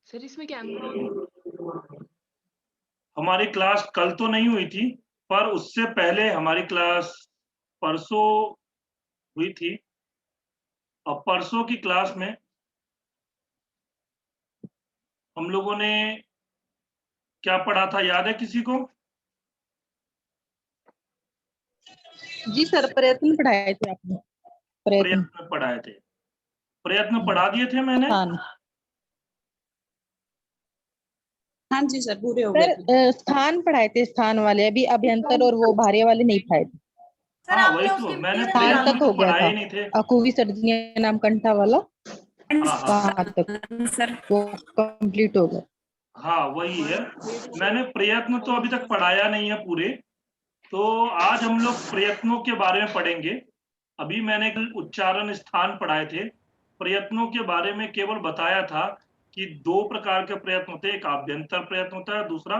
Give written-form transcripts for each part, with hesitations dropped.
Sir इसमें camera on. हमारी class कल तो नहीं हुई थी, पर उससे पहले हमारी क्लास परसों हुई थी। और परसों की क्लास में हम लोगों ने क्या पढ़ा था, याद है किसी को? जी सर, प्रयत्न पढ़ाए थे आपने। प्रयत्न पढ़ाए थे। प्रयत्न पढ़ा दिए थे मैंने। हाँ जी सर, पूरे हो गए थे। सर स्थान पढ़ाए थे, स्थान वाले, अभी अभ्यंतर और वो भार्य वाले नहीं पढ़ाए थे। हाँ वही तो मैंने स्थान प्रयत्न तक तो हो गया पढ़ाए था, ही नहीं थे। अकुवी सर्जनीय नाम कंठा वाला हाँ वहां तक सर वो कंप्लीट हो गया। हाँ वही है। मैंने प्रयत्न तो अभी तक पढ़ाया नहीं है पूरे, तो आज हम लोग प्रयत्नों के बारे में पढ़ेंगे। अभी मैंने उच्चारण स्थान पढ़ाए थे। प्रयत्नों के बारे में केवल बताया था कि 2 प्रकार के प्रयत्न होते हैं, एक आभ्यंतर प्रयत्न होता है, दूसरा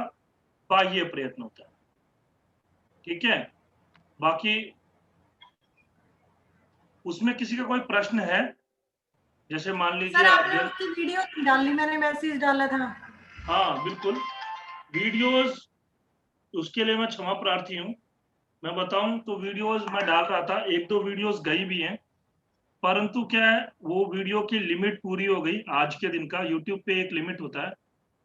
बाह्य प्रयत्न होता है। ठीक है, बाकी उसमें किसी का कोई प्रश्न है? जैसे मान लीजिए सर आपने उसकी वीडियो डालनी, मैंने मैसेज डाला था। हाँ बिल्कुल, वीडियोस उसके लिए मैं क्षमा प्रार्थी हूँ। मैं बताऊं तो वीडियोस मैं डाल रहा था, 1-2 वीडियोस गई भी हैं, परंतु क्या है, वो वीडियो की लिमिट पूरी हो गई। आज के दिन का यूट्यूब पे एक लिमिट होता है,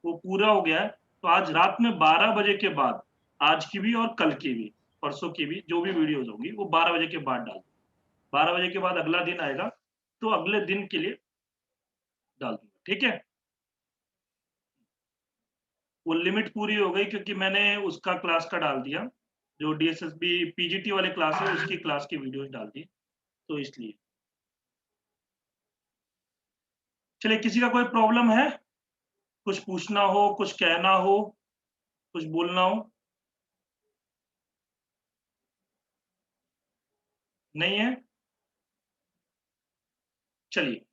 वो पूरा हो गया है। तो आज रात में 12 बजे के बाद, आज की भी और कल की भी, परसों की भी, जो भी वीडियोस होंगी वो 12 बजे के बाद डाल, 12 बजे के बाद अगला दिन आएगा, तो अगले दिन के लिए डाल दूंगा। ठीक है, वो लिमिट पूरी हो गई क्योंकि मैंने उसका क्लास का डाल दिया, जो डीएसएसबी पीजीटी वाले क्लास है उसकी क्लास की वीडियोस डाल दी, तो इसलिए। चलिए, किसी का कोई प्रॉब्लम है, कुछ पूछना हो, कुछ कहना हो, कुछ बोलना हो? नहीं है? चलिए,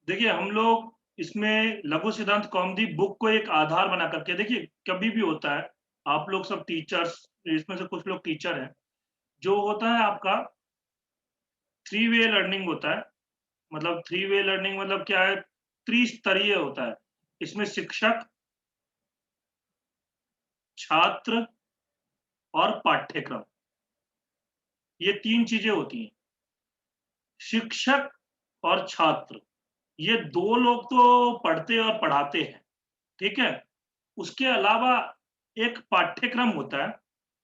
देखिए हम लोग इसमें लघु सिद्धांत कौमुदी बुक को एक आधार बना करके, देखिए कभी भी होता है, आप लोग सब टीचर्स, इसमें से कुछ लोग टीचर हैं, जो होता है आपका 3 वे लर्निंग होता है। मतलब 3 वे लर्निंग मतलब क्या है, त्रिस्तरीय होता है। इसमें शिक्षक, छात्र और पाठ्यक्रम, ये 3 चीजें होती हैं। शिक्षक और छात्र, ये 2 लोग तो पढ़ते और पढ़ाते हैं, ठीक है। उसके अलावा एक पाठ्यक्रम होता है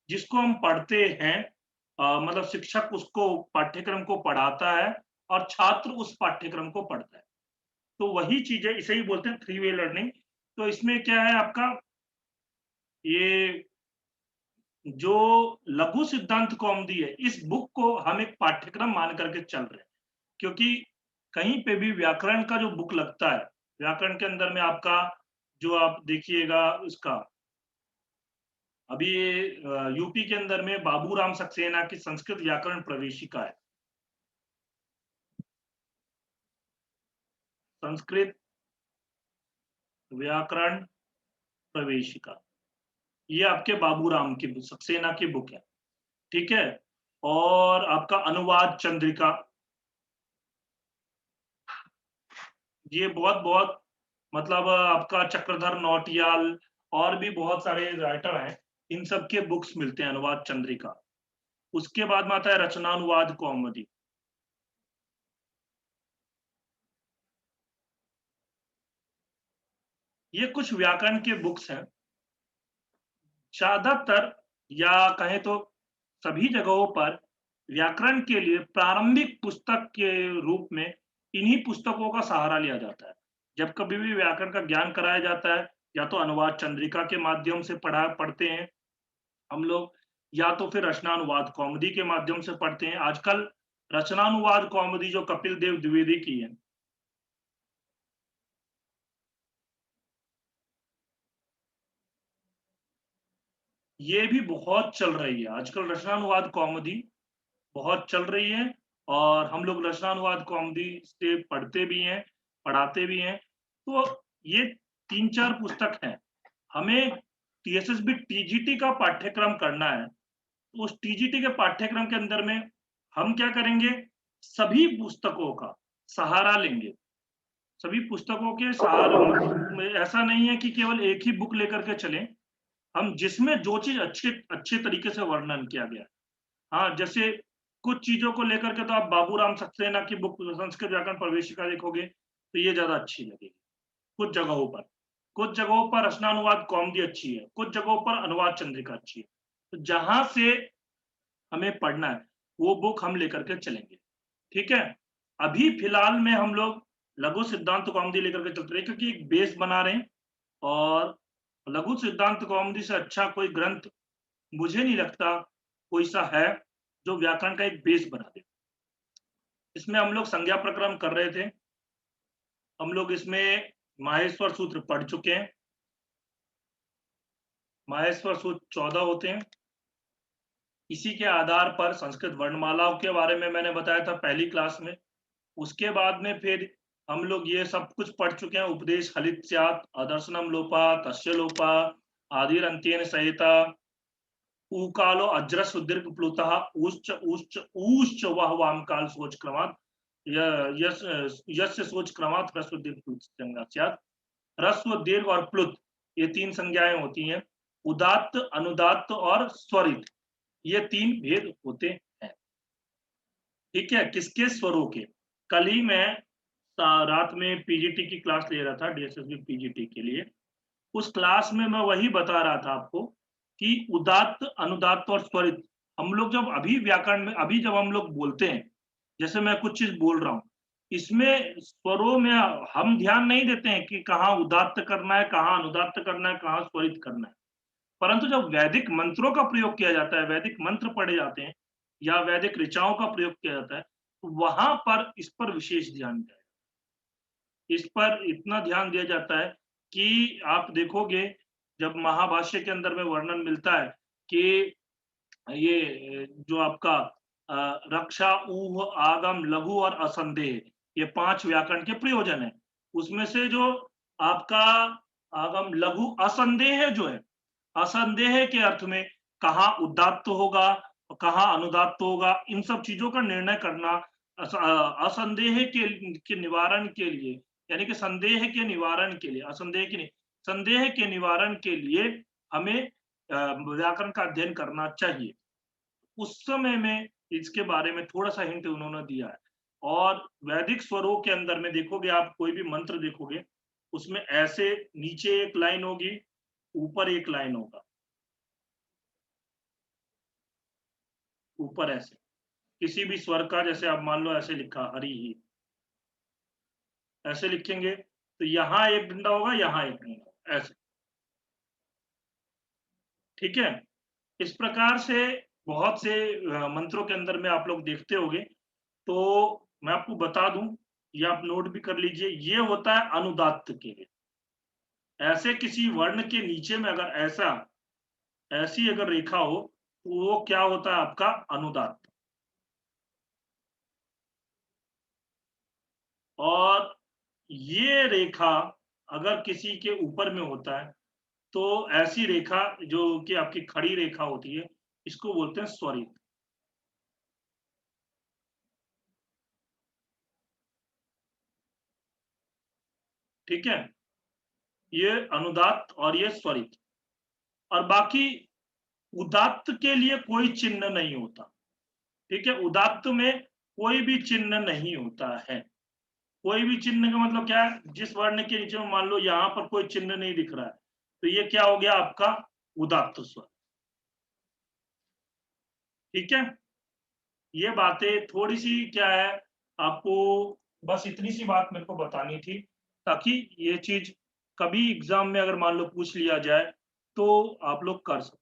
जिसको हम पढ़ते हैं, मतलब शिक्षक उसको पाठ्यक्रम को पढ़ाता है और छात्र उस पाठ्यक्रम को पढ़ता है। तो वही चीज है, इसे ही बोलते हैं 3 वे लर्निंग। तो इसमें क्या है आपका, ये जो लघु सिद्धांत कौमुदी है, इस बुक को हम एक पाठ्यक्रम मान करके चल रहे हैं, क्योंकि कहीं पे भी व्याकरण का जो बुक लगता है, व्याकरण के अंदर में आपका, जो आप देखिएगा इसका, अभी यूपी के अंदर में बाबूराम सक्सेना की संस्कृत व्याकरण प्रवेशिका है, संस्कृत व्याकरण प्रवेशिका, ये आपके बाबूराम की सक्सेना की बुक है, ठीक है। और आपका अनुवाद चंद्रिका, ये बहुत बहुत, मतलब आपका चक्रधर नौटियाल और भी बहुत सारे राइटर हैं, इन सब के बुक्स मिलते हैं, अनुवाद चंद्रिका। उसके बाद में आता है रचनानुवाद कौमुदी। ये कुछ व्याकरण के बुक्स हैं। ज्यादातर, या कहें तो सभी जगहों पर, व्याकरण के लिए प्रारंभिक पुस्तक के रूप में इन्हीं पुस्तकों का सहारा लिया जाता है। जब कभी भी व्याकरण का ज्ञान कराया जाता है, या तो अनुवाद चंद्रिका के माध्यम से पढ़ते हैं हम लोग, या तो फिर रचनानुवाद कौमुदी के माध्यम से पढ़ते हैं। आजकल रचनानुवाद कौमुदी जो कपिल देव द्विवेदी की है, ये भी बहुत चल रही है। आजकल रचनानुवाद कौमुदी बहुत चल रही है, और हम लोग रचनानुवाद कौमुदी से पढ़ते भी हैं, पढ़ाते भी हैं। तो ये 3-4 पुस्तक हैं। हमें टीएसएसबी टीजीटी का पाठ्यक्रम करना है, तो उस टीजीटी के पाठ्यक्रम के अंदर में हम क्या करेंगे, सभी पुस्तकों का सहारा लेंगे। सभी पुस्तकों के सार ऐसा नहीं है कि केवल एक ही बुक लेकर के चलें, हम जिसमें जो चीज अच्छे तरीके से वर्णन किया गया। हाँ, जैसे कुछ चीजों को लेकर के तो आप बाबूराम सक्सेना की बुक संस्कृत व्याकरण प्रवेशिका देखोगे तो ये ज्यादा अच्छी लगेगी कुछ जगहों पर। कुछ जगहों पर रचनानुवाद कौमुदी अच्छी है, कुछ जगहों पर अनुवाद चंद्रिका अच्छी है। तो जहां से हमें पढ़ना है वो बुक हम लेकर के चलेंगे, ठीक है। अभी फिलहाल में हम लोग लघु सिद्धांत कौमुदी लेकर के चलते रहे, क्योंकि एक बेस बना रहे हैं, और लघु सिद्धांत कौमुदी से अच्छा कोई ग्रंथ मुझे नहीं लगता कोई सा है जो व्याकरण का एक बेस बना दे। इसमें हम लोग संज्ञा प्रक्रम कर रहे थे, हम लोग इसमें माहेश्वर सूत्र पढ़ चुके हैं। माहेश्वर सूत्र 14 होते हैं। इसी के आधार पर संस्कृत वर्णमालाओं के बारे में मैंने बताया था पहली क्लास में। उसके बाद में फिर हम लोग ये सब कुछ पढ़ चुके हैं, उपदेश हलित स्यात्, अदर्शनम लोपा, तस्य लोपा, आदिरंत्येन सहिता, ऊकालो अज्रस दीर्घ प्लुतः, ऊश्च ऊश्च ऊश्च वह वाम काल सोच क्रमात्, यस्य सोच क्रमात् ह्रस्व दीर्घ प्लुत संज्ञा स्यात्। ह्रस्व दीर्घ और प्लुत ये तीन संज्ञाएं होती हैं। उदात्त, अनुदात्त और स्वरित ये तीन भेद होते हैं, ठीक है। किसके? स्वरों के। कल ही मैं रात में पीजीटी की क्लास ले रहा था, डीएसएसबी पीजीटी के लिए। उस क्लास में मैं वही बता रहा था आपको कि उदात्त, अनुदात्त और स्वरित हम लोग जब अभी व्याकरण में अभी जब हम लोग बोलते हैं, जैसे मैं कुछ चीज बोल रहा हूँ, इसमें स्वरों में हम ध्यान नहीं देते हैं कि कहाँ उदात्त करना है, कहाँ अनुदात्त करना है, कहाँ स्वरित करना है। परंतु जब वैदिक मंत्रों का प्रयोग किया जाता है, वैदिक मंत्र पढ़े जाते हैं या वैदिक ऋचाओं का प्रयोग किया जाता है, तो वहां पर इस पर विशेष ध्यान दिया, इस पर इतना ध्यान दिया जाता है कि आप देखोगे जब महाभाष्य के अंदर में वर्णन मिलता है कि ये जो आपका रक्षा, ऊह, आगम, लघु और असंदेह ये 5 व्याकरण के प्रयोजन है। उसमें से जो आपका आगम, लघु, असंदेह जो है, असंदेह के अर्थ में कहाँ उदात्त होगा, कहाँ अनुदात्त होगा, इन सब चीजों का निर्णय करना असंदेह के निवारण के लिए, यानी कि संदेह के निवारण के लिए, असंदेह की नहीं, संदेह के निवारण के लिए हमें व्याकरण का अध्ययन करना चाहिए। उस समय में इसके बारे में थोड़ा सा हिंट उन्होंने दिया है। और वैदिक स्वरों के अंदर में देखोगे आप, कोई भी मंत्र देखोगे उसमें ऐसे नीचे एक लाइन होगी, ऊपर एक लाइन होगा, ऊपर ऐसे किसी भी स्वर का, जैसे आप मान लो ऐसे लिखा हरि ही, ऐसे लिखेंगे तो यहाँ एक डंडा होगा, यहाँ एक डंडा होगा, ऐसे, ठीक है। इस प्रकार से बहुत से मंत्रों के अंदर में आप लोग देखते होंगे। तो मैं आपको बता दूं, ये आप नोट भी कर लीजिए, ये होता है अनुदात्त के लिए। ऐसे किसी वर्ण के नीचे में अगर ऐसी अगर रेखा हो तो वो क्या होता है? आपका अनुदात्त। और ये रेखा अगर किसी के ऊपर में होता है तो ऐसी रेखा जो कि आपकी खड़ी रेखा होती है, इसको बोलते हैं स्वरित। ठीक है, ये अनुदात्त और ये स्वरित। और बाकी उदात्त के लिए कोई चिन्ह नहीं होता, ठीक है। उदात्त में कोई भी चिन्ह नहीं होता है। कोई भी चिन्ह का मतलब क्या है? जिस वर्ण के नीचे में मान लो यहाँ पर कोई चिन्ह नहीं दिख रहा है तो ये क्या हो गया? आपका उदात्त स्वर, ठीक है। ये बातें थोड़ी सी क्या है, आपको बस इतनी सी बात मेरे को बतानी थी, ताकि ये चीज कभी एग्जाम में अगर मान लो पूछ लिया जाए तो आप लोग कर सको।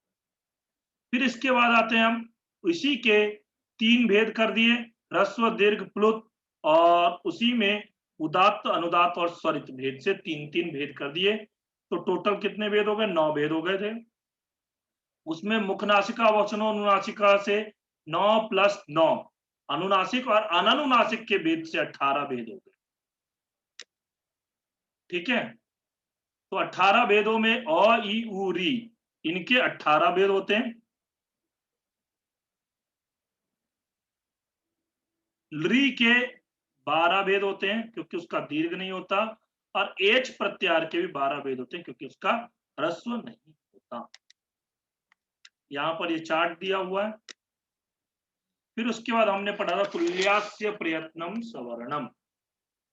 फिर इसके बाद आते हैं हम, इसी के 3 भेद कर दिए, ह्रस्व, दीर्घ, प्लुत, और उसी में उदात्त, अनुदात्त और स्वरित भेद से 3-3 भेद कर दिए। तो टोटल कितने भेद हो गए? 9 भेद हो गए थे। उसमें मुखनासिका, वचनोनुनासिका से 9 + 9, अनुनासिक और अननुनासिक के भेद से 18 भेद हो गए, ठीक है। तो 18 भेदों में अ, ई, उ, री इनके 18 भेद होते हैं। री के 12 भेद होते हैं क्योंकि उसका दीर्घ नहीं होता, और एच प्रत्यार के भी 12 भेद होते हैं क्योंकि उसका ह्रस्व नहीं होता। यहाँ पर ये चार्ट दिया हुआ है। फिर उसके बाद हमने पढ़ा था तुल्यास्य प्रयत्नम सवर्णम।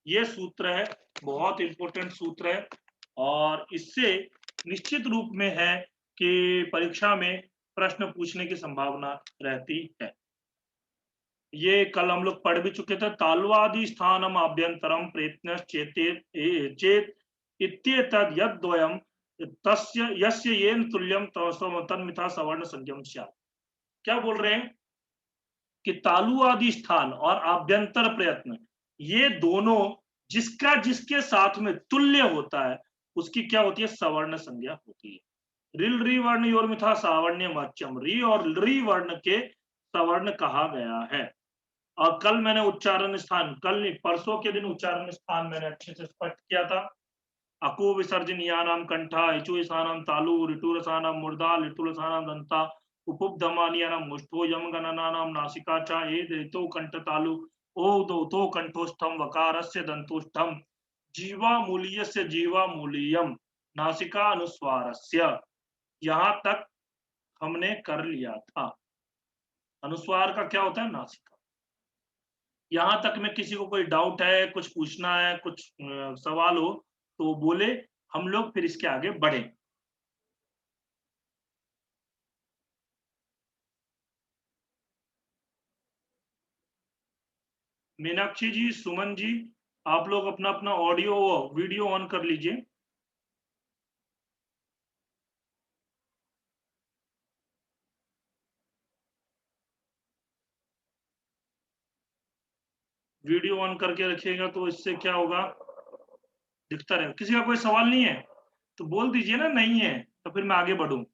ये सूत्र है, बहुत इंपॉर्टेंट सूत्र है, और इससे निश्चित रूप में है कि परीक्षा में प्रश्न पूछने की संभावना रहती है। ये कल हम लोग पढ़ भी चुके थे। ताल्वादि स्थानम आभ्यंतरम प्रयत्न चेत इत्येतद् यद्वयम् तस्य यस्य येन तुल्यम तन्मिथा सवर्ण संज्ञम स्यात्। क्या बोल रहे हैं कि तालु आदि स्थान और आभ्यंतर प्रयत्न, ये दोनों जिसका जिसके साथ में तुल्य होता है उसकी क्या होती है, सवर्ण संज्ञा होती है। रिल री वर्ण योर मिथा सावर्ण्य मच्यम, री और री वर्ण के सवर्ण कहा गया है। और कल मैंने उच्चारण स्थान, कल नहीं परसों के दिन उच्चारण स्थान मैंने अच्छे से स्पष्ट किया था। अको विसर्जनीयानाम कंठा, इचुसानाम तालु, ऋटुरसानाम मूर्धा, लिटुरसानाम दंता, उपुब्धमानियानाम मुष्ठो, यम गणनानाम नासिका च, एतो कंठ तालु, ओ दो कंठोस्थम, वकारस्य दंतोस्थम, जीवा मूल्यस्य जीवा मूल्यम, नासिका अनुस्वारस्य। यहां तक हमने कर लिया था। अनुस्वार का क्या होता है, नासिका। यहां तक में किसी को कोई डाउट है, कुछ पूछना है, कुछ सवाल हो तो बोले, हम लोग फिर इसके आगे बढ़े। मीनाक्षी जी, सुमन जी, आप लोग अपना अपना ऑडियो वीडियो ऑन कर लीजिए। वीडियो ऑन करके रखिएगा तो इससे क्या होगा, दिखता रहेगा। किसी का कोई सवाल नहीं है तो बोल दीजिए ना, नहीं है तो फिर मैं आगे बढ़ूं।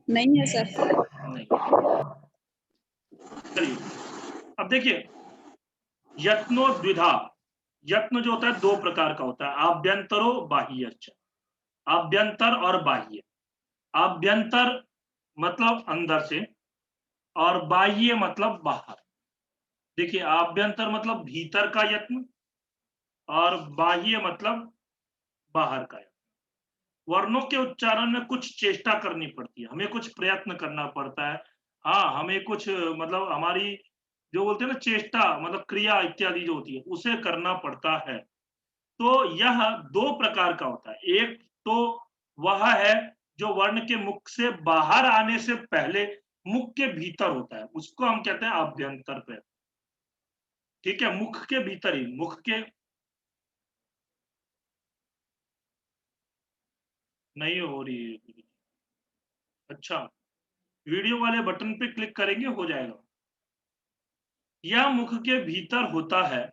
नहीं है सर। नहीं, चलिए अब देखिए, यत्नो द्विधा। यत्न जो होता है दो प्रकार का होता है, आभ्यंतरो बाह्यश्च। आभ्यंतर और बाह्य। आभ्यंतर मतलब अंदर से, और बाह्य मतलब बाहर। देखिए, आभ्यंतर मतलब भीतर का यत्न, और बाह्य मतलब बाहर का यत्न। वर्णों के उच्चारण में कुछ चेष्टा करनी पड़ती है, हमें कुछ प्रयत्न करना पड़ता है। हाँ, हमें कुछ मतलब हमारी जो बोलते हैं ना चेष्टा, मतलब क्रिया इत्यादि जो होती है उसे करना पड़ता है। तो यह दो प्रकार का होता है। एक तो वह है जो वर्ण के मुख से बाहर आने से पहले मुख के भीतर होता है, उसको हम कहते हैं आभ्यंतर प्रयत्न। ठीक है, मुख के भीतर ही, मुख के नहीं हो रही है। अच्छा, वीडियो वाले बटन पे क्लिक करेंगे, हो जाएगा। यह मुख के भीतर होता है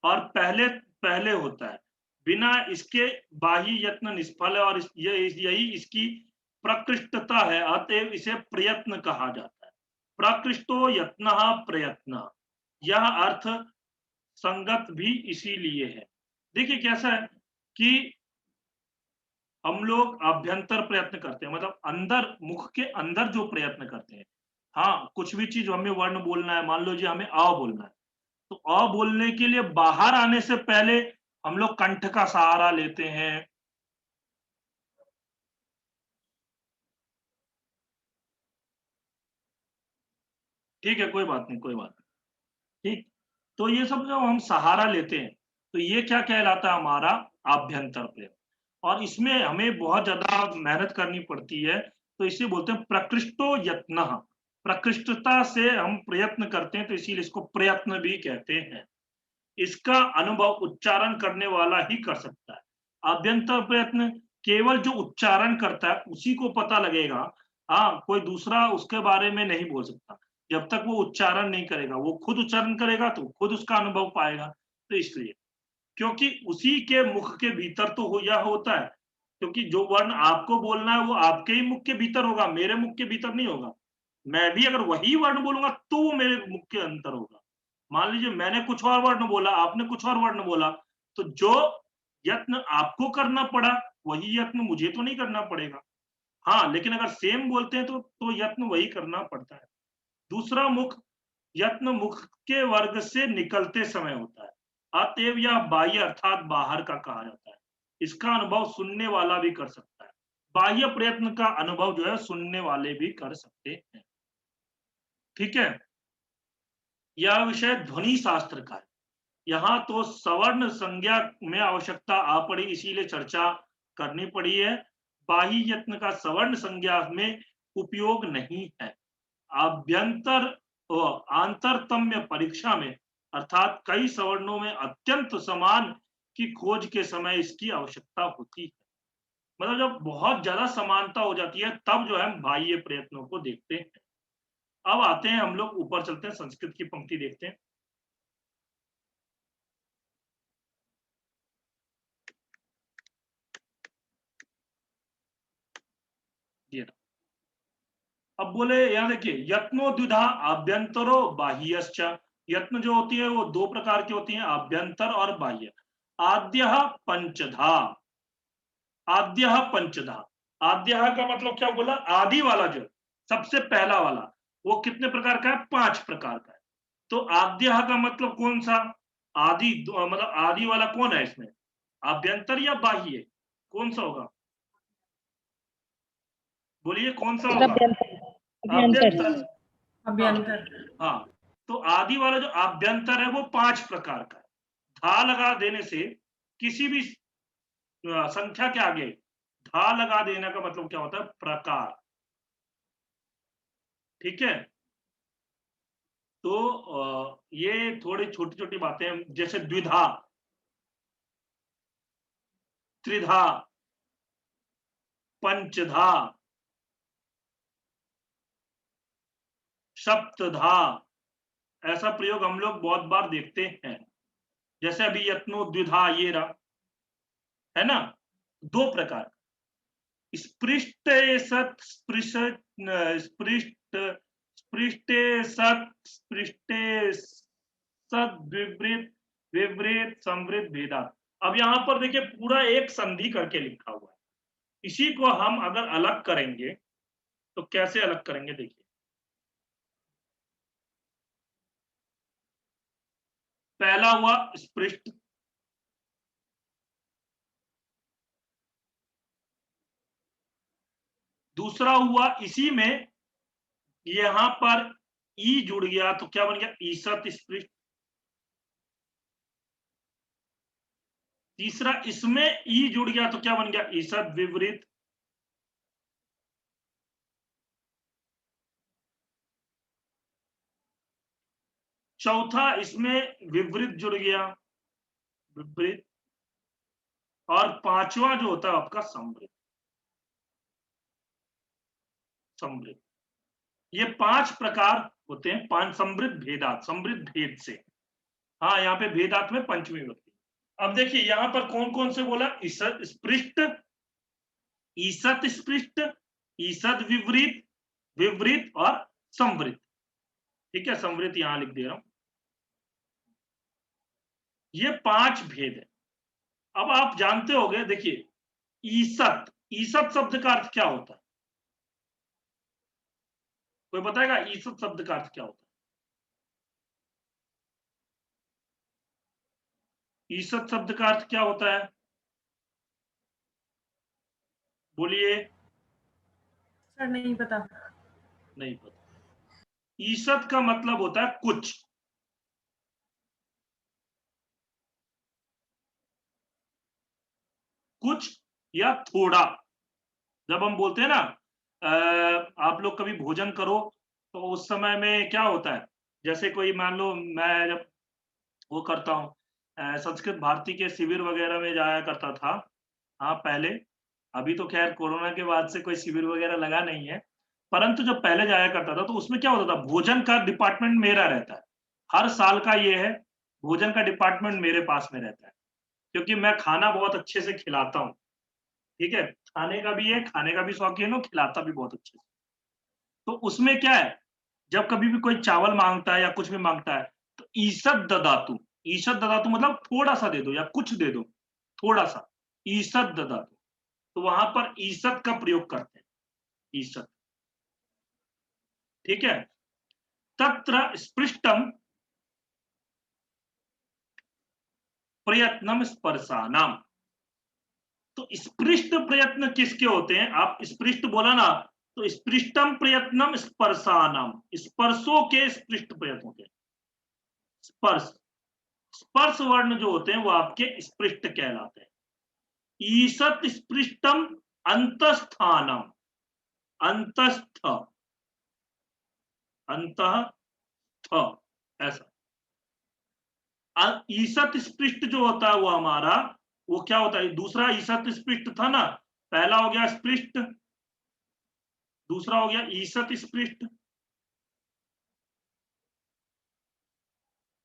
और पहले पहले होता है, बिना इसके बाह्य यत्न निष्फल है, और यही इसकी प्रकृष्टता है, अतएव इसे प्रयत्न कहा जाता है। प्रकृष्टो यत्न प्रयत्न, यह अर्थ संगत भी इसीलिए है। देखिए कैसा है कि हम लोग अभ्यंतर प्रयत्न करते हैं, मतलब अंदर, मुख के अंदर जो प्रयत्न करते हैं। हाँ, कुछ भी चीज हमें वर्ण बोलना है, मान लो जी हमें अ बोलना है, तो अ बोलने के लिए बाहर आने से पहले हम लोग कंठ का सहारा लेते हैं। ठीक है, कोई बात नहीं, कोई बात नहीं। ठीक, तो ये सब जो हम सहारा लेते हैं, तो ये क्या कहलाता है, हमारा आभ्यंतर प्रयत्न। और इसमें हमें बहुत ज्यादा मेहनत करनी पड़ती है, तो इसे बोलते हैं प्रकृष्टो यत्न। प्रकृष्टता से हम प्रयत्न करते हैं, तो इसीलिए इसको प्रयत्न भी कहते हैं। इसका अनुभव उच्चारण करने वाला ही कर सकता है। आभ्यंतर प्रयत्न केवल जो उच्चारण करता है उसी को पता लगेगा। हाँ, कोई दूसरा उसके बारे में नहीं बोल सकता जब तक वो उच्चारण नहीं करेगा। वो खुद उच्चारण करेगा तो खुद उसका अनुभव पाएगा। तो इसलिए, क्योंकि उसी के मुख के भीतर तो यह होता है, क्योंकि जो वर्ण आपको बोलना है वो आपके ही मुख के भीतर होगा, मेरे मुख के भीतर नहीं होगा। मैं भी अगर वही वर्ण बोलूंगा तो वो मेरे मुख के अंदर होगा। मान लीजिए मैंने कुछ और वर्ण बोला, आपने कुछ और वर्ण बोला, तो जो यत्न आपको करना पड़ा वही यत्न मुझे तो नहीं करना पड़ेगा। हाँ, लेकिन अगर सेम बोलते हैं तो यत्न वही करना पड़ता है। दूसरा मुख यत्न मुख के वर्ग से निकलते समय होता है, अतएव यह बाह्य अर्थात बाहर का कहा जाता है। इसका अनुभव सुनने वाला भी कर सकता है। बाह्य प्रयत्न का अनुभव जो है सुनने वाले भी कर सकते हैं। ठीक है, यह विषय ध्वनि शास्त्र का है। यहाँ तो सवर्ण संज्ञा में आवश्यकता आ पड़ी, इसीलिए चर्चा करनी पड़ी है। बाह्य यत्न का सवर्ण संज्ञा में उपयोग नहीं है। आभ्यंतर आंतरतम्य परीक्षा में अर्थात कई सवर्णों में अत्यंत समान की खोज के समय इसकी आवश्यकता होती है। मतलब जब बहुत ज्यादा समानता हो जाती है तब जो है हम बाह्य प्रयत्नों को देखते हैं। अब आते हैं हम लोग ऊपर चलते हैं, संस्कृत की पंक्ति देखते हैं। अब बोले यहां देखिए, यत्नो द्विधा आभ्यंतरो बाह्यश्च। यत्न जो होती है वो दो प्रकार की होती हैं, आभ्यंतर और बाह्य। आद्य पंचधा, आद्य पंचधा। आद्य का मतलब क्या बोला, आदि वाला जो सबसे पहला वाला, वो कितने प्रकार का है, 5 प्रकार का है। तो आद्य का मतलब कौन सा, आदि मतलब आदि वाला कौन है इसमें, आभ्यंतर या बाह्य, कौन सा होगा, बोलिए कौन सा होगा, आभ्यंतर। अभ्यंतर। हाँ, तो आदि वाला जो आभ्यंतर है वो 5 प्रकार का है। धा लगा देने से किसी भी संख्या के आगे धा लगा देने का मतलब क्या होता है, प्रकार। ठीक है, तो ये थोड़ी छोटी छोटी बातें, जैसे द्विधा, त्रिधा, पंचधा, सप्तधा, ऐसा प्रयोग हम लोग बहुत बार देखते हैं। जैसे अभी यत्नो द्विधा ये रहा, है ना, 2 प्रकार, स्पृष्ट सत स्पृशट स्पृष्ट स्पृष्टे सत स्पृष्टे सद विपरीत विपरीत संवृत भेदात। अब यहां पर देखिए पूरा एक संधि करके लिखा हुआ है। इसी को हम अगर अलग करेंगे तो कैसे अलग करेंगे, देखिए पहला हुआ स्पृष्ट, दूसरा हुआ इसी में यहां पर ई जुड़ गया तो क्या बन गया, ईसत स्पृष्ट। तीसरा इसमें ई जुड़ गया तो क्या बन गया, ईसत विपरीत। चौथा इसमें विपरीत जुड़ गया, विपरीत। और पांचवा जो होता है आपका समृद्ध, समृद्ध। ये 5 प्रकार होते हैं, 5 समृद्ध भेदात, समृद्ध भेद से। हाँ, यहाँ पे भेदात में पंचमी विभक्ति। अब देखिए यहां पर कौन कौन से बोला, ईसत स्पृष्ट, ईसत स्पृष्ट, ईसद विपरीत, विपरीत और समृद्ध। ठीक है, समृद्ध यहां लिख दे रहा हूं। ये 5 भेद है। अब आप जानते होंगे, देखिए ईसत, ईसत शब्द का अर्थ क्या होता है, कोई बताएगा ईसत शब्द का अर्थ क्या होता है, ईसत शब्द का अर्थ क्या होता है, बोलिए। सर नहीं पता। नहीं पता। ईसत का मतलब होता है कुछ, कुछ या थोड़ा। जब हम बोलते हैं ना आप लोग कभी भोजन करो तो उस समय में क्या होता है, जैसे कोई मान लो मैं जब वो करता हूँ संस्कृत भारती के शिविर वगैरह में जाया करता था, हाँ पहले, अभी तो खैर कोरोना के बाद से कोई शिविर वगैरह लगा नहीं है, परंतु जब पहले जाया करता था तो उसमें क्या होता था, भोजन का डिपार्टमेंट मेरा रहता है। हर साल का ये है, भोजन का डिपार्टमेंट मेरे पास में रहता है, क्योंकि मैं खाना बहुत अच्छे से खिलाता हूँ। ठीक है, खाने का भी है, खाने का भी शौकीन हूँ, खिलाता भी बहुत अच्छे से। तो उसमें क्या है, जब कभी भी कोई चावल मांगता है या कुछ भी मांगता है तो ईसद ददातु, ईसद ददातु मतलब थोड़ा सा दे दो या कुछ दे दो, थोड़ा सा, ईसद ददातु। तो वहां पर ईसद का प्रयोग करते हैं, ईसद। ठीक है, तत्र स्पृष्टम प्रयत्नम स्पर्शानाम। तो स्पृष्ट प्रयत्न किसके होते हैं? आप स्पृष्ट बोला ना, तो स्पृष्टम प्रयत्नम स्पर्शानाम, स्पर्शों के स्पृष्ट प्रयत्न होते हैं। स्पर्श, स्पर्श वर्ण जो होते हैं वो आपके स्पृष्ट कहलाते हैं। ईसत स्पृष्टम अंतस्थानम, अंतस्थ, अंतस्थ, ऐसा। ईसत स्पृष्ट जो होता है वो हमारा, वो क्या होता है? दूसरा ईसत स्पृष्ट था ना, पहला हो गया स्पृष्ट, दूसरा हो गया ईसत स्पृष्ट।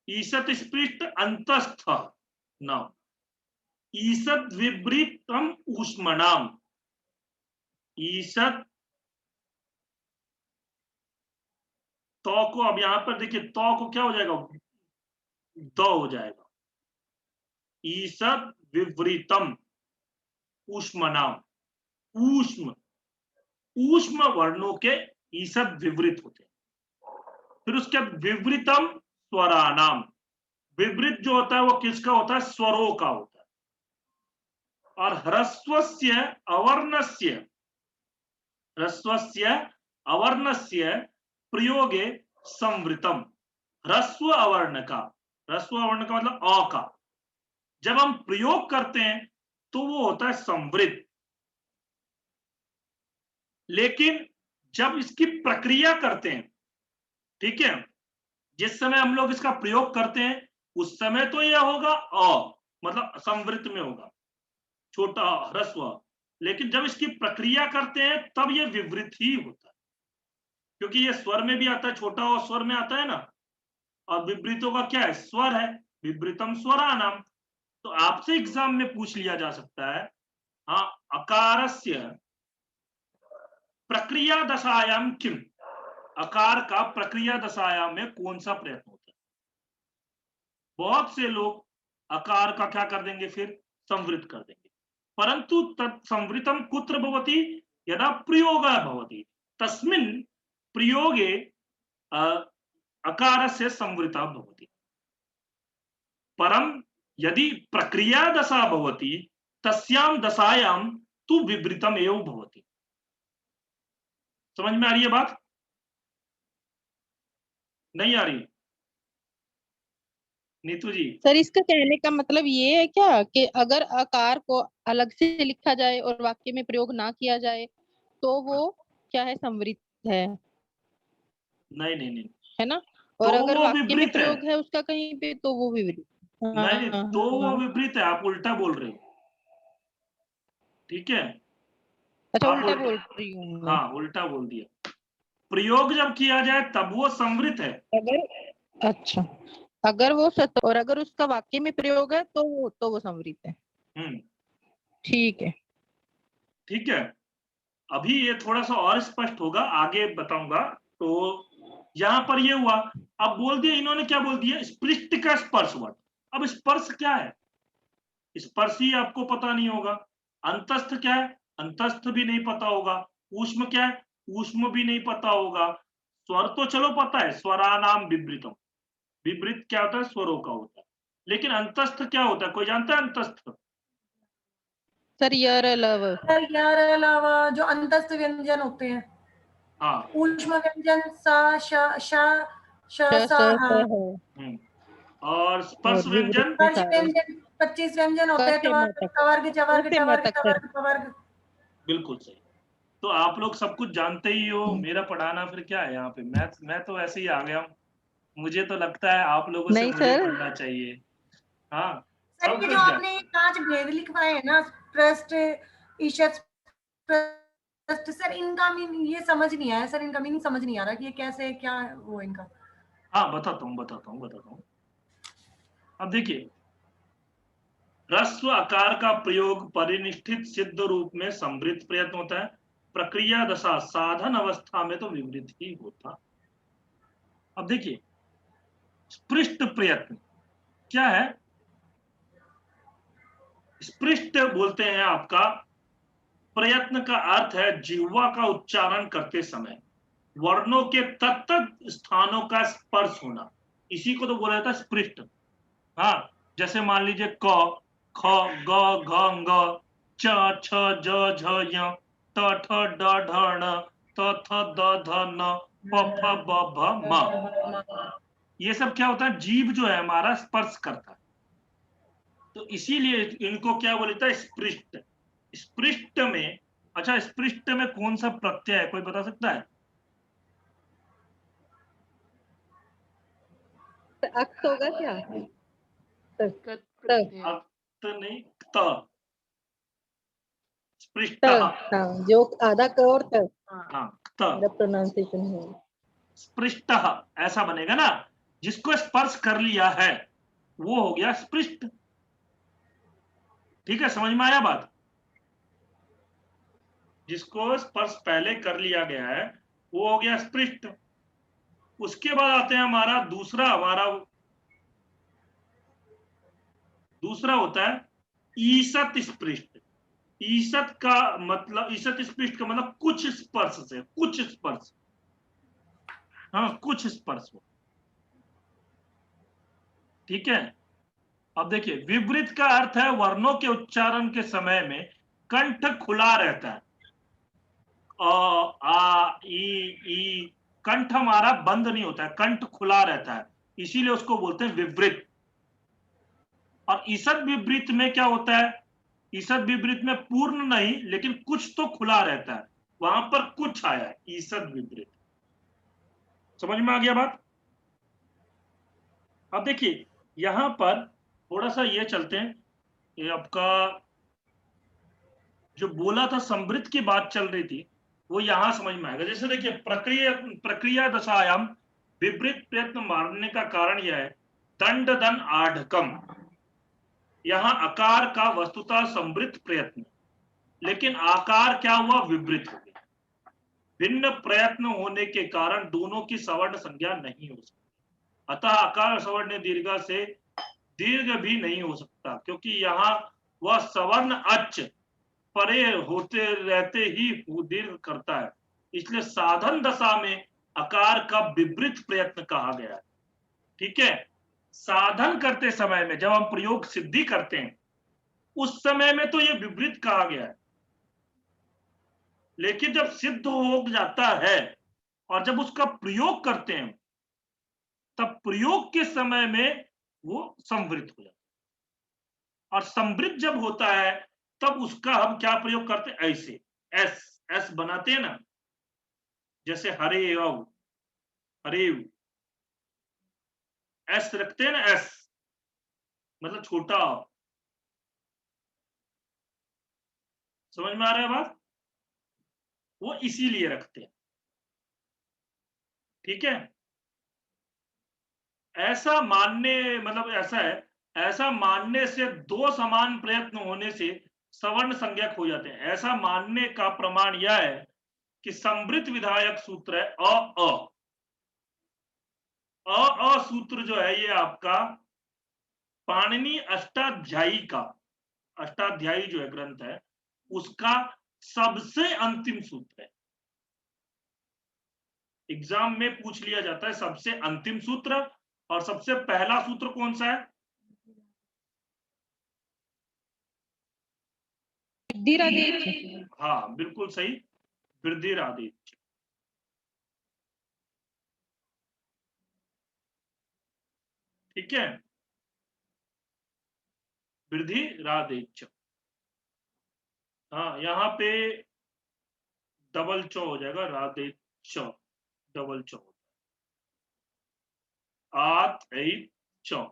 ईसत स्पृष्ट अंतस्थ नाम, ईसत विपरीतम ऊष्मणाम। ईसत, तो को अब यहां पर देखिए, तो को क्या हो जाएगा? द हो जाएगा। ईसत विपरीतम ऊष्मणाम, ऊष्म, ऊष्म वर्णों के ईसत विपरीत होते हैं। फिर उसके विपरीतम स्वरानाम, विपरीत जो होता है वो किसका होता है? स्वरों का होता है। और ह्रस्वस्य अवर्णस्य, ह्रस्वस्य अवर्णस्य प्रयोगे संवृतम। ह्रस्व अवर्ण का, ह्रस्व अवर्ण का मतलब अ का, जब हम प्रयोग करते हैं तो वो होता है संवृत। लेकिन जब इसकी प्रक्रिया करते हैं, ठीक है, जिस समय हम लोग इसका प्रयोग करते हैं उस समय तो यह होगा अ, मतलब संवृत में होगा, छोटा ह्रस्व। लेकिन जब इसकी प्रक्रिया करते हैं तब यह विवृत ही होता है, क्योंकि यह स्वर में भी आता है, छोटा और स्वर में आता है ना। और विपरीतों का क्या है? स्वर है, विपरीतम स्वरानाम। तो आपसे एग्जाम में पूछ लिया जा सकता है, हाँ, अकारस्य प्रक्रिया दशायाम किम, अकार का प्रक्रिया दशायाम में कौन सा प्रयत्न होता है? बहुत से लोग अकार का क्या कर देंगे? फिर संवृत कर देंगे। परंतु संवृतम कुत्र भवति? यदा प्रयोगः भवति तस्मिन् प्रयोगे अकारस्य संवृतः भवति। परम यदि प्रक्रिया दशा भवति तस्यां दशायां तु विवृतम एव भवति। समझ में आ रही है बात? नहीं आ रही नीतू जी? सर इसका कहने का मतलब ये है क्या कि अगर आकार को अलग से लिखा जाए और वाक्य में प्रयोग ना किया जाए तो वो क्या है? संवृत है, नहीं नहीं नहीं, है ना? तो और अगर वो वाक्य में विपरीत है। प्रयोग है उसका कहीं पे तो वो विपरीत। नहीं नहीं, हाँ तो वो हाँ, विपरीत है, आप उल्टा बोल रहे हो। ठीक है, अच्छा आप उल्टा उल्टा, बोल रही हूँ मैं। हाँ उल्टा बोल दिया। प्रयोग जब किया जाए तब वो संवृत है। अगर, अच्छा, अगर वो सत्य और अगर उसका वाक्य में प्रयोग है तो वो संवृत है। हम्म, ठीक है। ठीक है। अभी ये थोड़ा सा और स्पष्ट होगा, आगे बताऊंगा। तो यहां पर ये हुआ, अब बोल दिया इन्होंने, क्या बोल दिया? स्पृष्ट का स्पर्श वर्ड। अब स्पर्श क्या है? स्पर्श ही आपको पता नहीं होगा। अंतस्थ क्या है? अंतस्थ भी नहीं पता होगा। ऊष्म क्या है? ऊष्म भी नहीं पता होगा। स्वर तो चलो पता है, स्वरानाम विवृतम, विवृत क्या होता है? स्वरों का होता है। लेकिन अंतस्थ क्या होता है? कोई जानता है अंतस्थ? सर यर लव। सर यार अलावा जो अंतस्थ व्यंजन होते हैं, हाँ, ऊष्म व्यंजन सा श श श श सा स हा, स है और स्पर्श और विवृत व्यंजन? भी स्पर्श सारे व्यंजन 25 व्यंजन होते क हैं, से म तक, कवर्ग क चवर्ग से म टवर्ग तक सर। टवर्ग पवर्ग। बिल्कुल सही। तो आप लोग सब कुछ जानते ही हो, मेरा पढ़ाना फिर क्या है यहाँ पे? मैं तो ऐसे ही आ गया हूँ। मुझे तो लगता है आप लोगों से नहीं मुझे सर, पढ़ना चाहिए। हाँ, सर सब ये जो कुछ जान। आपने 5 भेद लिखवाए हैं ना, पृष्ठ, ईशत, पृष्ठ, सर इनका मीन ये समझ नहीं आया सर, इनका मीनिंग समझ नहीं आ रहा कि ये कैसे, क्या वो इनका। हाँ, बताता हूँ। अब देखिए, ह्रस्व आकार का प्रयोग परिनिष्ठित सिद्ध रूप में संवृत प्रयत्न होता है। प्रक्रिया दशा साधन अवस्था में तो विपरीत ही होता। अब देखिए, स्पृष्ट प्रयत्न क्या है? स्पृष्ट बोलते हैं आपका, प्रयत्न का अर्थ है जिह्वा का उच्चारण करते समय। वर्णों के तत्त स्थानों का स्पर्श होना, इसी को तो बोला जाता है स्पृष्ट। हाँ, जैसे मान लीजिए क, ख, ग, घ, ङ, च, छ, ज, झ, य, त, ठ, ड, ढ, ण, त, थ, द, ध, न, प, फ, ब, भ, म। ये सब क्या होता है, जीव जो है हमारा स्पर्श करता है, तो इसीलिए इनको क्या बोलता है, स्पृष्ट। स्पृष्ट में, अच्छा स्पृष्ट में कौन सा प्रत्यय है, कोई बता सकता है? अक्स होगा क्या? कत प्रत्यय। अक्त नहीं, त, स्पृष्ट। हाँ, जो आधा क और त, हाँ, त, मेरा प्रोनाउंसिएशन है। स्पृष्ट ऐसा बनेगा ना, जिसको स्पर्श कर लिया है वो हो गया स्पृष्ट। ठीक है, समझ में आया बात? जिसको स्पर्श पहले कर लिया गया है वो हो गया स्पृष्ट। उसके बाद आते हैं हमारा दूसरा होता है ईसत स्पृष्ट। ईसत का मतलब, ईसत स्पृष्ट का मतलब कुछ स्पर्श से, कुछ स्पर्श, हाँ कुछ स्पर्श हो। ठीक है, अब देखिए विवृत का अर्थ है वर्णों के उच्चारण के समय में कंठ खुला रहता है। अ, आ, ई, कंठ हमारा बंद नहीं होता है, कंठ खुला रहता है, इसीलिए उसको बोलते हैं विवृत। और ईसद विवृत में क्या होता है, ईसद विवृत में पूर्ण नहीं लेकिन कुछ तो खुला रहता है, वहां पर कुछ आया है, ईसद विवृत। समझ में आ गया बात? अब देखिए यहां पर थोड़ा सा ये चलते हैं, ये आपका जो बोला था समृद्ध की बात चल रही थी वो यहां समझ में आएगा। जैसे देखिए प्रक्रिया दशायाम विपरीत प्रयत्न मारने का कारण यह है, दंड दन आढ़कम, यहां आकार का वस्तुतः समृद्ध प्रयत्न, लेकिन आकार क्या हुआ, विपरीत हो गया। भिन्न प्रयत्न होने के कारण दोनों की सवर्ण संज्ञा नहीं हो सकती, अतः आकार सवर्ण दीर्घ से दीर्घ भी नहीं हो सकता, क्योंकि यहाँ वह सवर्ण अच परे होते रहते ही दीर्घ करता है, इसलिए साधन दशा में आकार का विपरीत प्रयत्न कहा गया है। ठीक है, साधन करते समय में जब हम प्रयोग सिद्धि करते हैं उस समय में तो ये विपरीत कहा गया है, लेकिन जब सिद्ध हो जाता है और जब उसका प्रयोग करते हैं तब प्रयोग के समय में वो संवृत हो जाता है। और संवृत जब होता है तब उसका हम क्या प्रयोग करते हैं, ऐसे एस बनाते हैं ना, जैसे हरे हरेव, एस रखते हैं ना, एस मतलब छोटा। समझ में आ रहा है बात? वो इसीलिए रखते हैं। ठीक है, ऐसा मानने मतलब ऐसा है, ऐसा मानने से दो समान प्रयत्न होने से सवर्ण संज्ञक हो जाते हैं। ऐसा मानने का प्रमाण यह है कि समृद्ध विधायक सूत्र है अ सूत्र जो है ये आपका पाणिनि अष्टाध्यायी जो है ग्रंथ है उसका सबसे अंतिम सूत्र है। एग्जाम में पूछ लिया जाता है सबसे अंतिम सूत्र, और सबसे पहला सूत्र कौन सा है? वृद्धिरादेश। हाँ बिल्कुल सही, वृद्धिरादेश। ठीक है, वृद्धिरादेश। हाँ यहाँ पे डबल चौ हो जाएगा, रादेश डबल चौ, आत चौ।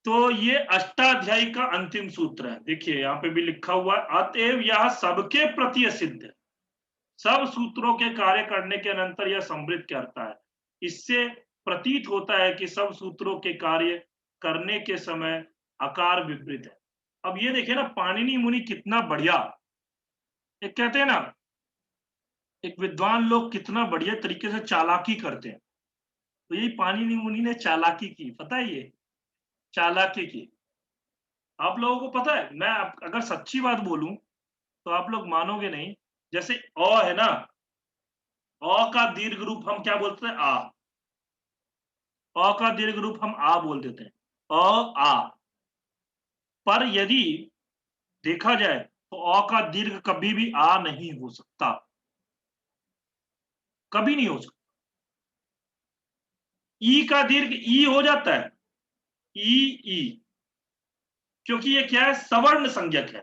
तो ये अष्टाध्यायी का अंतिम सूत्र है। देखिए यहाँ पे भी लिखा हुआ है, अतएव यह सबके प्रति सिद्ध है, सब सूत्रों के कार्य करने के अनंतर यह समृद्ध करता है। इससे प्रतीत होता है कि सब सूत्रों के कार्य करने के समय आकार विपरीत है। अब ये देखिए ना, पाणिनि मुनि कितना बढ़िया, एक कहते हैं ना एक विद्वान लोग कितना बढ़िया तरीके से चालाकी करते हैं, तो यही पाणिनि मुनि ने चालाकी की, पता है, ये चालाकी की। आप लोगों को पता है, मैं अगर सच्ची बात बोलूं तो आप लोग मानोगे नहीं। जैसे अ है ना, अ का दीर्घ रूप हम क्या बोलते हैं? आ। अ का दीर्घ रूप हम आ बोल देते हैं, आ। पर यदि देखा जाए तो अ का दीर्घ कभी भी आ नहीं हो सकता, कभी नहीं हो सकता। ई का दीर्घ ई हो जाता है, ई। क्योंकि ये क्या है? सवर्ण संज्ञक है।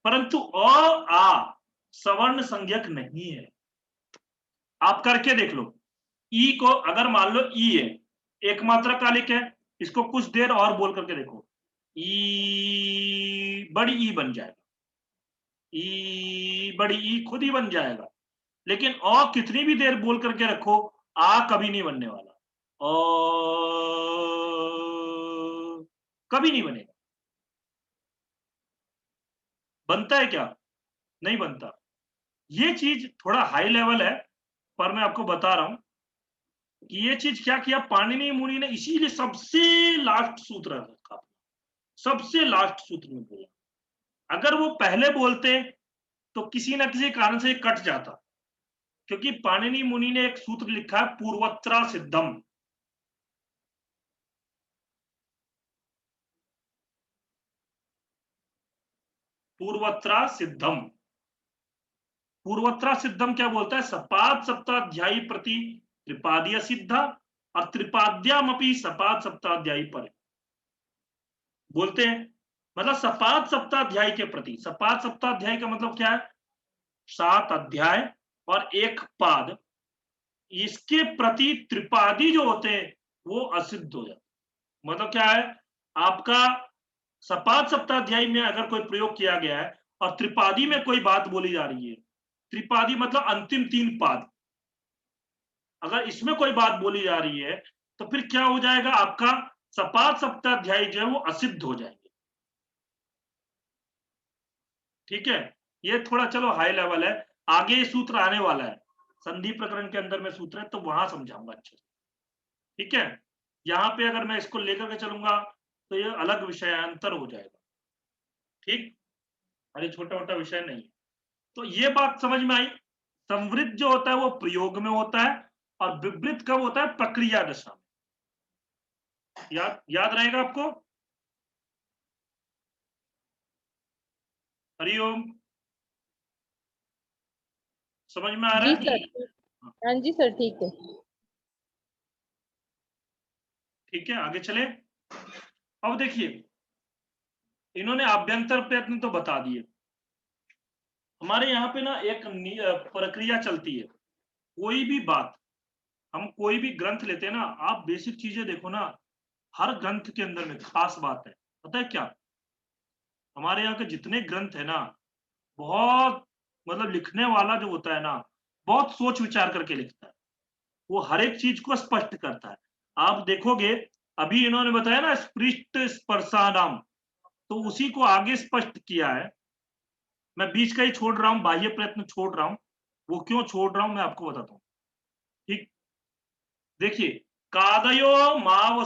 परंतु आ सवर्ण संज्ञक नहीं है। आप करके देख लो। ई को अगर मान लो ई है, एक मात्रा कालिक है, इसको कुछ देर और बोल करके देखो, ई बड़ी ई बन जाएगा, ई बड़ी ई खुद ही बन जाएगा। लेकिन अ कितनी भी देर बोल करके रखो, आ कभी नहीं बनने वाला, कभी नहीं बनेगा। बनता है क्या? नहीं बनता। ये चीज थोड़ा हाई लेवल है, पर मैं आपको बता रहा हूं कि ये चीज क्या किया पाणिनि मुनि ने, इसीलिए सबसे लास्ट सूत्र रखा, सबसे लास्ट सूत्र में बोला। अगर वो पहले बोलते तो किसी ना किसी कारण से कट जाता, क्योंकि पाणिनि मुनि ने एक सूत्र लिखा है, पूर्वत्रा सिद्धम। पूर्वत्रा सिद्धम, पूर्वत्रा सिद्धम क्या बोलता है? सपाद सप्ताध्यायी प्रति त्रिपादीय सिद्धा और त्रिपाद्यामपि सपाद सप्ताध्यायी पर बोलते हैं। मतलब सपाद सप्ताध्यायी के प्रति, सपाद सप्ताध्यायी का मतलब क्या है? 7 अध्याय और 1 पाद, इसके प्रति त्रिपादी जो होते हैं वो असिद्ध हो जाते। मतलब क्या है? आपका सपाद सप्ताध्यायी में अगर कोई प्रयोग किया गया है और त्रिपादी में कोई बात बोली जा रही है, त्रिपादी मतलब अंतिम 3 पाद, अगर इसमें कोई बात बोली जा रही है तो फिर क्या हो जाएगा? आपका सपाद सप्ताध्यायी जो है वो असिद्ध हो जाएंगे। ठीक है, ये थोड़ा चलो हाई लेवल है, आगे ये सूत्र आने वाला है, संधि प्रकरण के अंदर में सूत्र है, तो वहां समझाऊंगा अच्छे से। ठीक है, यहाँ पे अगर मैं इसको लेकर के चलूंगा तो ये अलग विषयांतर हो जाएगा। ठीक, अरे छोटा मोटा विषय नहीं है। तो ये बात समझ में आई। संवृत्त जो होता है वो प्रयोग में होता है, और विवृत कब होता है? प्रक्रिया दशा में। याद रहेगा आपको? हरिओम, समझ में आ रहा जी है? सर, हाँ जी सर, ठीक है। ठीक है, आगे चले। अब देखिए, इन्होंने आभ्यंतर प्रयत्न तो बता दिए। हमारे यहाँ पे ना एक प्रक्रिया चलती है। कोई भी बात, हम कोई भी ग्रंथ लेते हैं ना, आप बेसिक चीजें देखो ना, हर ग्रंथ के अंदर में खास बात है। पता है क्या? हमारे यहाँ के जितने ग्रंथ है ना, बहुत मतलब लिखने वाला जो होता है ना, बहुत सोच विचार करके लिखता है। वो हर एक चीज को स्पष्ट करता है। आप देखोगे, अभी इन्होंने बताया ना स्पृष्ट स्पर्शानाम, तो उसी को आगे स्पष्ट किया है। मैं बीच का ही छोड़ रहा हूं, बाह्य प्रयत्न छोड़ रहा हूं। वो क्यों छोड़ रहा हूं मैं आपको बताता हूं। ठीक, देखिए, कादयो माव